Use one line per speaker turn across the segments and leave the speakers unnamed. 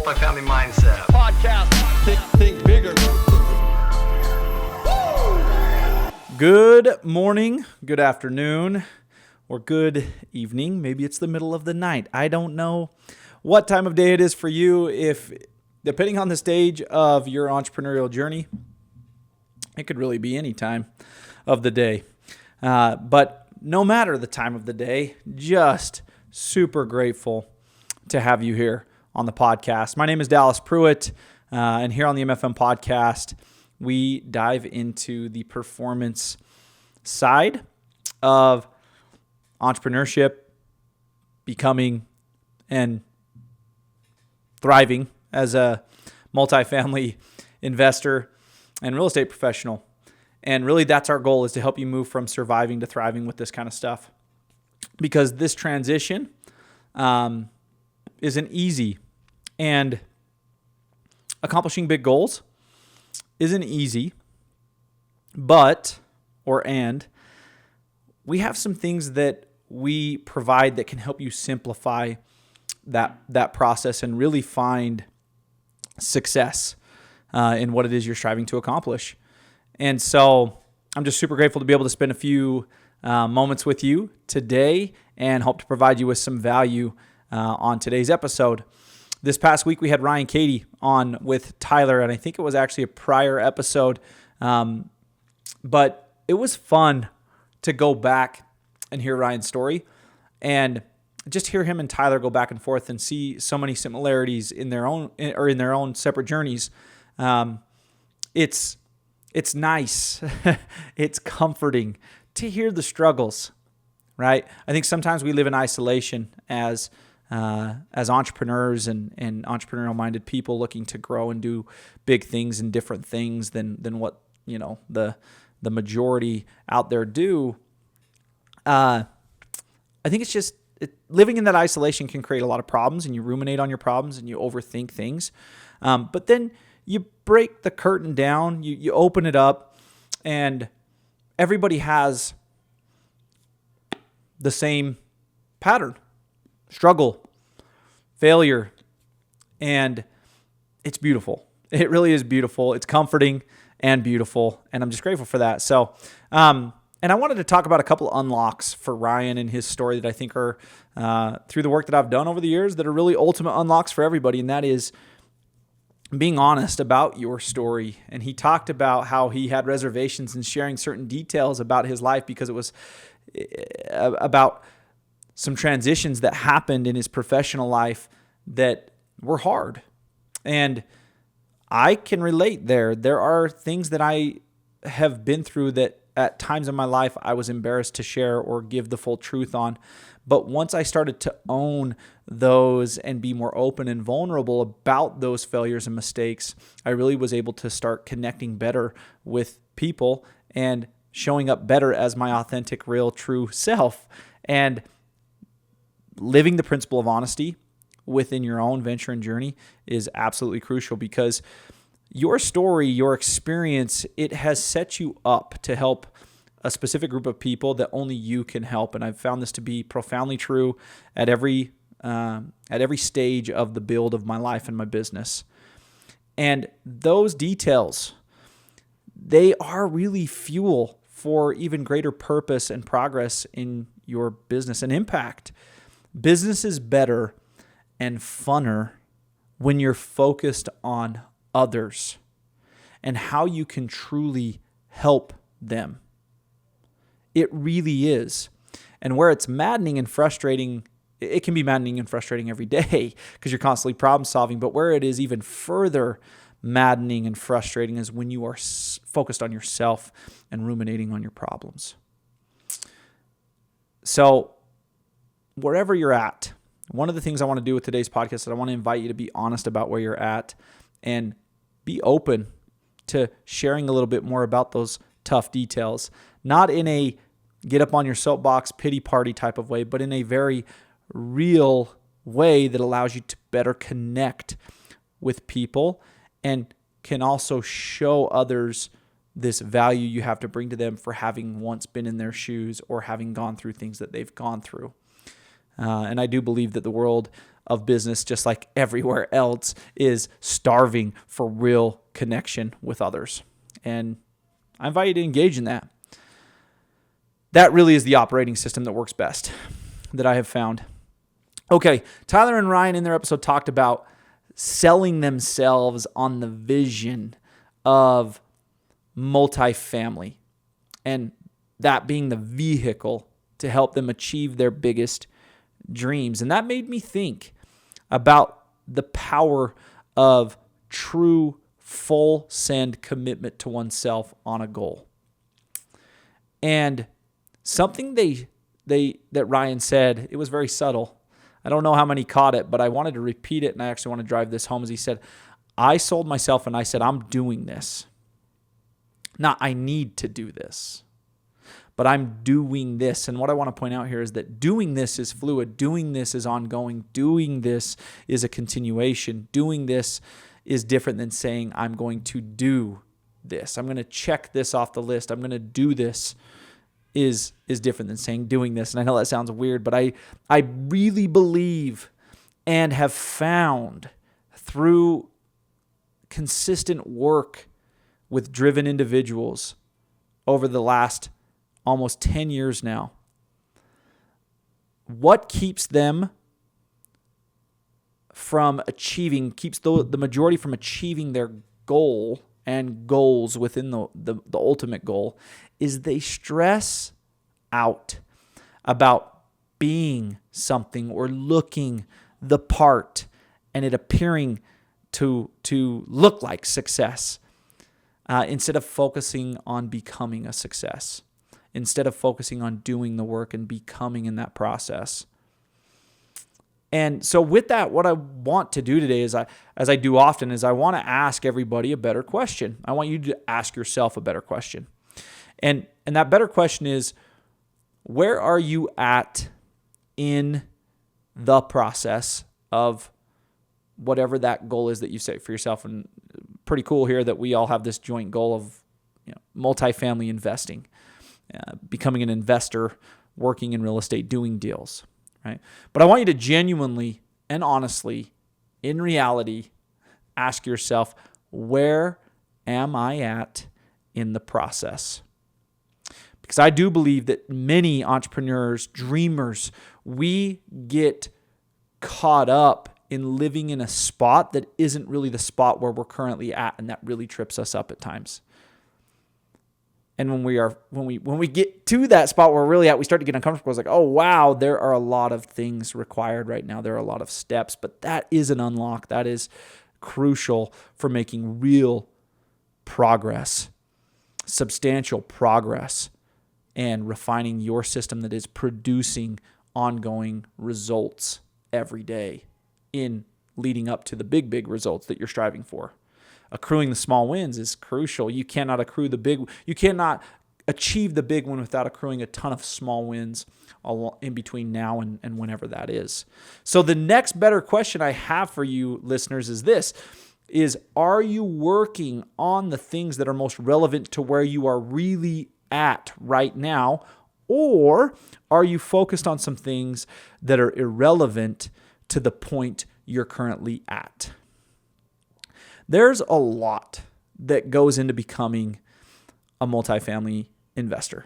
Multifamily Mindset
podcast. Think bigger.
Good morning, good afternoon, or good evening. Maybe it's the middle of the night. I don't know what time of day it is for you. If depending on the stage of your entrepreneurial journey, it could really be any time of the day. But no matter the time of the day, just super grateful to have you here on the podcast. My name is Dallas Pruitt, and here on the MFM podcast, we dive into the performance side of entrepreneurship, becoming and thriving as a multifamily investor and real estate professional. And really that's our goal, is to help you move from surviving to thriving with this kind of stuff. Because this transition isn't easy, and accomplishing big goals isn't easy, but we have some things that we provide that can help you simplify that process and really find success in what it is you're striving to accomplish. And so I'm just super grateful to be able to spend a few moments with you today and hope to provide you with some value on today's episode. This past week, we had Ryan Cady on with Tyler, and I think it was actually a prior episode. But it was fun to go back and hear Ryan's story and just hear him and Tyler go back and forth and see so many similarities in their own separate journeys. It's nice. It's comforting to hear the struggles, right? I think sometimes we live in isolation as entrepreneurs and entrepreneurial minded people looking to grow and do big things and different things than what, the majority out there do. I think it's just living in that isolation can create a lot of problems, and you ruminate on your problems and you overthink things. But then you break the curtain down, you open it up, and everybody has the same pattern: struggle, failure, and it's beautiful. It really is beautiful. It's comforting and beautiful, and I'm just grateful for that. So, and I wanted to talk about a couple of unlocks for Ryan and his story that I think are, through the work that I've done over the years, that are really ultimate unlocks for everybody, and that is being honest about your story. And he talked about how he had reservations in sharing certain details about his life because it was about some transitions that happened in his professional life that were hard. And I can relate there. There are things that I have been through that at times in my life I was embarrassed to share or give the full truth on. But once I started to own those and be more open and vulnerable about those failures and mistakes, I really was able to start connecting better with people and showing up better as my authentic, real, true self. And living the principle of honesty within your own venture and journey is absolutely crucial, because your story, your experience, it has set you up to help a specific group of people that only you can help. And I've found this to be profoundly true at every stage of the build of my life and my business. And those details, they are really fuel for even greater purpose and progress in your business and impact. Business is better and funner when you're focused on others and how you can truly help them. It really is. And where it's maddening and frustrating, it can be maddening and frustrating every day because you're constantly problem solving. But where it is even further maddening and frustrating is when you are focused on yourself and ruminating on your problems. So wherever you're at, one of the things I want to do with today's podcast is I want to invite you to be honest about where you're at and be open to sharing a little bit more about those tough details, not in a get up on your soapbox pity party type of way, but in a very real way that allows you to better connect with people and can also show others this value you have to bring to them for having once been in their shoes or having gone through things that they've gone through. And I do believe that the world of business, just like everywhere else, is starving for real connection with others. And I invite you to engage in that. That really is the operating system that works best, that I have found. Okay, Tyler and Ryan in their episode talked about selling themselves on the vision of multifamily, and that being the vehicle to help them achieve their biggest dreams. And that made me think about the power of true full send commitment to oneself on a goal. And something that Ryan said, it was very subtle. I don't know how many caught it, but I wanted to repeat it, and I actually want to drive this home. As he said, I sold myself and I said, I'm doing this. Not I need to do this, but I'm doing this. And what I want to point out here is that doing this is fluid. Doing this is ongoing. Doing this is a continuation. Doing this is different than saying I'm going to do this. I'm going to check this off the list. I'm going to do this is different than saying doing this. And I know that sounds weird, but I really believe and have found through consistent work with driven individuals over the last almost 10 years now, what keeps them from achieving, keeps the majority from achieving their goal and goals within the ultimate goal, is they stress out about being something or looking the part and it appearing to look like success, instead of focusing on becoming a success, instead of focusing on doing the work and becoming in that process. And so with that, what I want to do today is, as I do often, is I want to ask everybody a better question. I want you to ask yourself a better question. And that better question is, where are you at in the process of whatever that goal is that you set for yourself? And pretty cool here that we all have this joint goal of multifamily investing, becoming an investor, working in real estate, doing deals. Right? But I want you to genuinely and honestly, in reality, ask yourself, where am I at in the process? Because I do believe that many entrepreneurs, dreamers, we get caught up in living in a spot that isn't really the spot where we're currently at, and that really trips us up at times. And when we get to that spot where we're really at, we start to get uncomfortable. It's like, oh, wow, there are a lot of things required right now. There are a lot of steps, but that is an unlock. That is crucial for making real progress, substantial progress, and refining your system that is producing ongoing results every day in leading up to the big results that you're striving for. Accruing the small wins is crucial. You cannot achieve the big one without accruing a ton of small wins in between now and whenever that is. So the next better question I have for you listeners is this, are you working on the things that are most relevant to where you are really at right now? Or are you focused on some things that are irrelevant to the point you're currently at? There's a lot that goes into becoming a multifamily investor.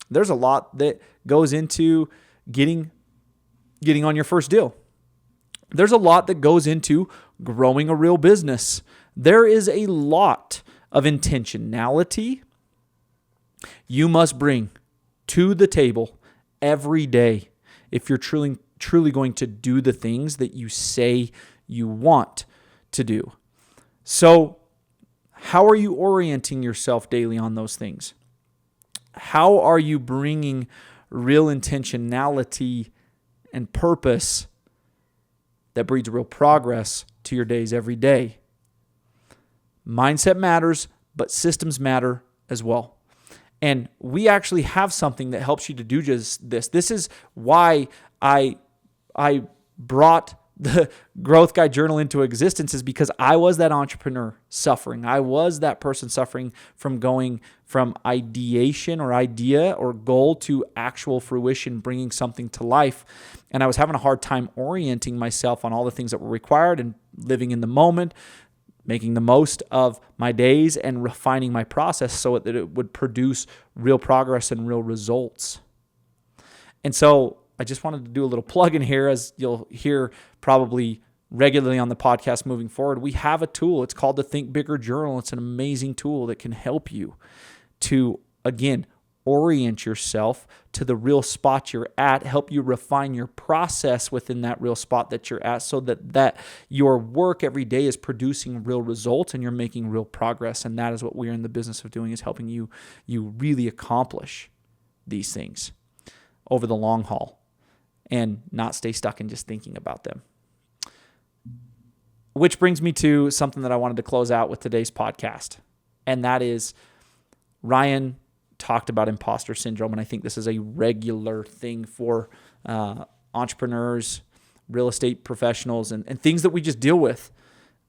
There's a lot that goes into getting on your first deal. There's a lot that goes into growing a real business. There is a lot of intentionality you must bring to the table every day if you're truly going to do the things that you say you want to do. So, how are you orienting yourself daily on those things? How are you bringing real intentionality and purpose that breeds real progress to your days every day? Mindset matters, but systems matter as well. And we actually have something that helps you to do just this. This is why I brought the growth guide journal into existence is because I was that entrepreneur suffering. I was that person suffering from going from ideation or idea or goal to actual fruition, bringing something to life. And I was having a hard time orienting myself on all the things that were required and living in the moment, making the most of my days and refining my process so that it would produce real progress and real results. And so I just wanted to do a little plug in here, as you'll hear probably regularly on the podcast moving forward. We have a tool. It's called the Think Bigger Journal. It's an amazing tool that can help you to, again, orient yourself to the real spot you're at, help you refine your process within that real spot that you're at so that your work every day is producing real results and you're making real progress. And that is what we're in the business of doing, is helping you really accomplish these things over the long haul and not stay stuck in just thinking about them. Which brings me to something that I wanted to close out with today's podcast. And that is, Ryan talked about imposter syndrome. And I think this is a regular thing for entrepreneurs, real estate professionals, and things that we just deal with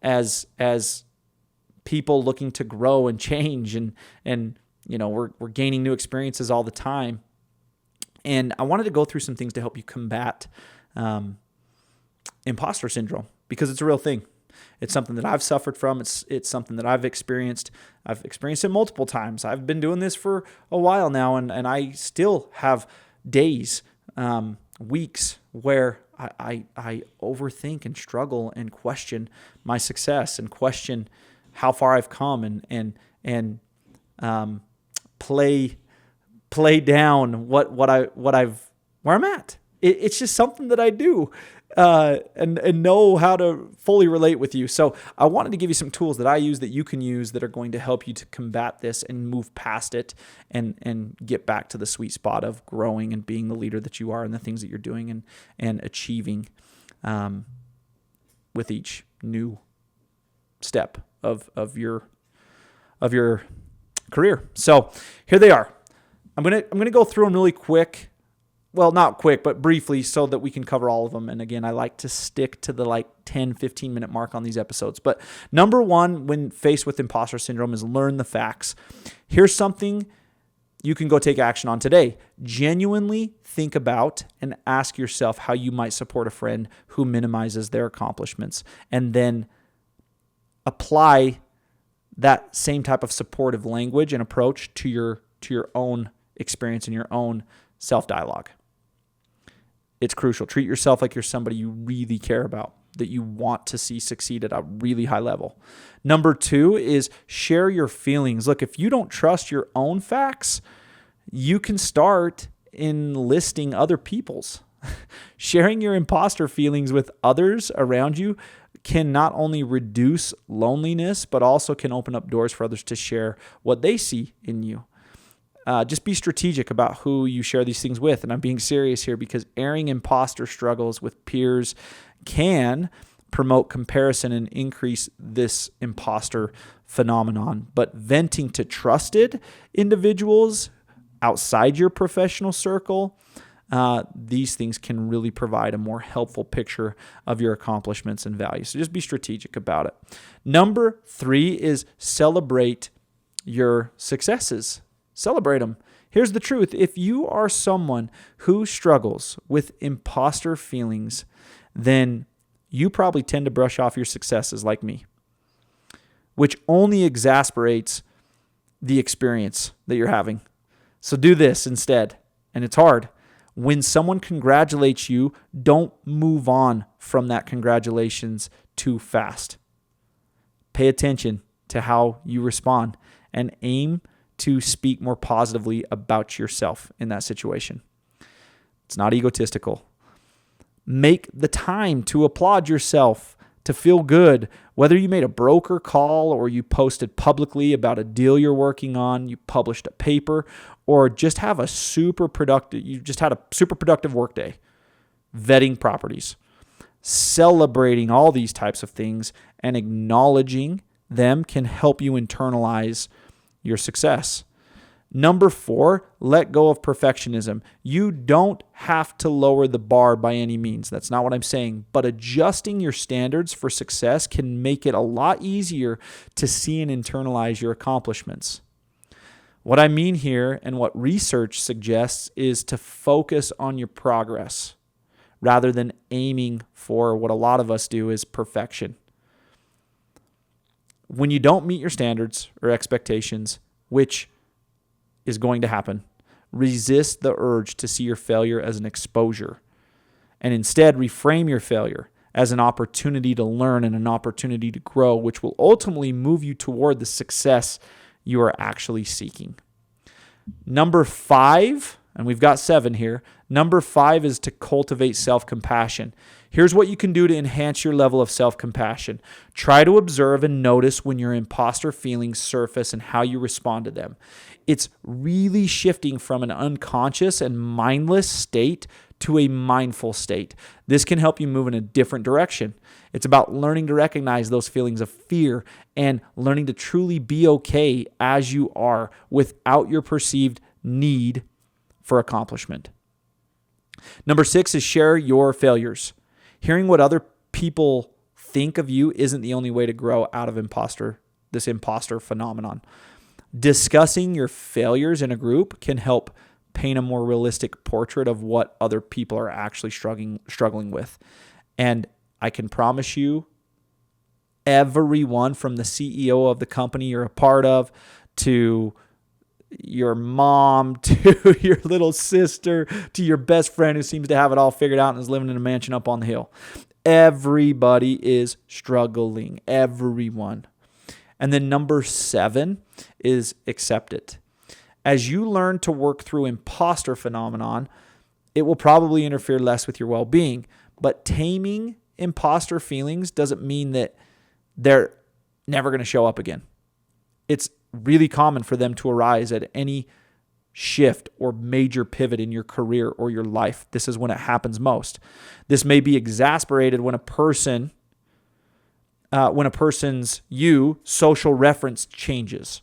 as people looking to grow and change. And we're gaining new experiences all the time. And I wanted to go through some things to help you combat imposter syndrome, because it's a real thing. It's something that I've suffered from. It's something that I've experienced. I've experienced it multiple times. I've been doing this for a while now, and I still have days, weeks where I overthink and struggle and question my success and question how far I've come and play down where I'm at. It's just something that I do and know how to fully relate with you. So I wanted to give you some tools that I use that you can use that are going to help you to combat this and move past it and get back to the sweet spot of growing and being the leader that you are and the things that you're doing and achieving with each new step of your career. So here they are. I'm gonna go through them really quick. Well, not quick, but briefly, so that we can cover all of them. And again, I like to stick to the 10, 15 minute mark on these episodes. But number one, when faced with imposter syndrome, is learn the facts. Here's something you can go take action on today. Genuinely think about and ask yourself how you might support a friend who minimizes their accomplishments, and then apply that same type of supportive language and approach to your own experience and your own self-dialogue. It's crucial. Treat yourself like you're somebody you really care about, that you want to see succeed at a really high level. Number two is share your feelings. Look, if you don't trust your own facts, you can start enlisting other people's. Sharing your imposter feelings with others around you can not only reduce loneliness, but also can open up doors for others to share what they see in you. Just be strategic about who you share these things with. And I'm being serious here, because airing imposter struggles with peers can promote comparison and increase this imposter phenomenon. But venting to trusted individuals outside your professional circle, these things can really provide a more helpful picture of your accomplishments and value. So just be strategic about it. Number three is celebrate your successes. Celebrate them. Here's the truth. If you are someone who struggles with imposter feelings, then you probably tend to brush off your successes like me, which only exasperates the experience that you're having. So do this instead. And it's hard. When someone congratulates you, don't move on from that congratulations too fast. Pay attention to how you respond and aim to speak more positively about yourself in that situation. It's not egotistical. Make the time to applaud yourself, to feel good, whether you made a broker call or you posted publicly about a deal you're working on, you published a paper, or just have a super productive workday, vetting properties. Celebrating all these types of things and acknowledging them can help you internalize your success. Number 4, let go of perfectionism. You don't have to lower the bar by any means. That's not what I'm saying. But adjusting your standards for success can make it a lot easier to see and internalize your accomplishments. What I mean here and what research suggests is to focus on your progress rather than aiming for what a lot of us do is perfection. When you don't meet your standards or expectations, which is going to happen, resist the urge to see your failure as an exposure and instead reframe your failure as an opportunity to learn and an opportunity to grow, which will ultimately move you toward the success you are actually seeking. Number 5, and we've got 7 here. Number 5 is to cultivate self-compassion. Here's what you can do to enhance your level of self-compassion. Try to observe and notice when your imposter feelings surface and how you respond to them. It's really shifting from an unconscious and mindless state to a mindful state. This can help you move in a different direction. It's about learning to recognize those feelings of fear and learning to truly be okay as you are without your perceived need for accomplishment. Number 6 is share your failures. Hearing what other people think of you isn't the only way to grow out of this imposter phenomenon. Discussing your failures in a group can help paint a more realistic portrait of what other people are actually struggling with. And I can promise you, everyone from the CEO of the company you're a part of to your mom, to your little sister, to your best friend who seems to have it all figured out and is living in a mansion up on the hill. Everybody is struggling. Everyone. And then number 7 is accept it. As you learn to work through imposter phenomenon, it will probably interfere less with your well-being. But taming imposter feelings doesn't mean that they're never going to show up again. It's really common for them to arise at any shift or major pivot in your career or your life. This is when it happens most. This may be exacerbated when a person's social reference changes.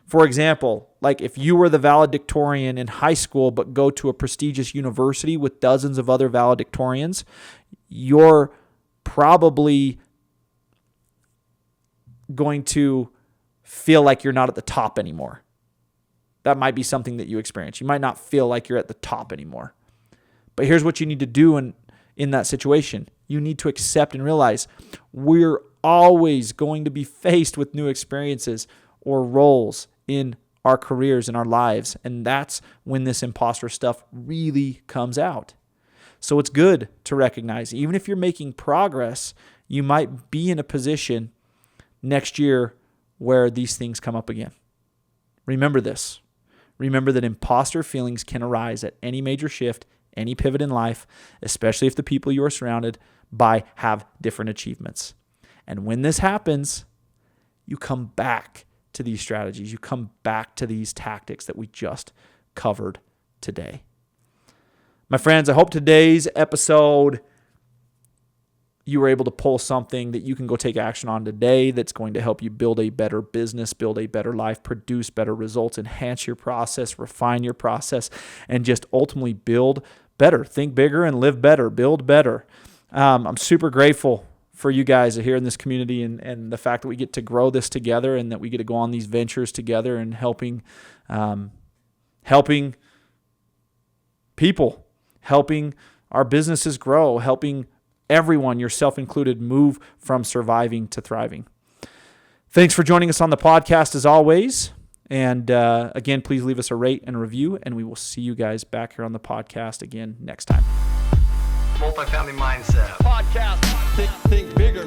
For example, like if you were the valedictorian in high school but go to a prestigious university with dozens of other valedictorians, you're probably going to feel like you're not at the top anymore. That might be something that you experience. You might not feel like you're at the top anymore. But here's what you need to do in that situation. You need to accept and realize we're always going to be faced with new experiences or roles in our careers, in our lives. And that's when this imposter stuff really comes out. So it's good to recognize, even if you're making progress, you might be in a position next year where these things come up again. Remember this. Remember that imposter feelings can arise at any major shift, any pivot in life, especially if the people you are surrounded by have different achievements. And when this happens, you come back to these strategies. You come back to these tactics that we just covered today. My friends, I hope today's episode you were able to pull something that you can go take action on today that's going to help you build a better business, build a better life, produce better results, enhance your process, refine your process, and just ultimately build better. Think bigger and live better. Build better. I'm super grateful for you guys here in this community and the fact that we get to grow this together and that we get to go on these ventures together and helping people, helping our businesses grow, helping everyone, yourself included, move from surviving to thriving. Thanks for joining us on the podcast as always. And again, please leave us a rate and a review, and we will see you guys back here on the podcast again next time.
Multifamily Mindset. Podcast. Think bigger.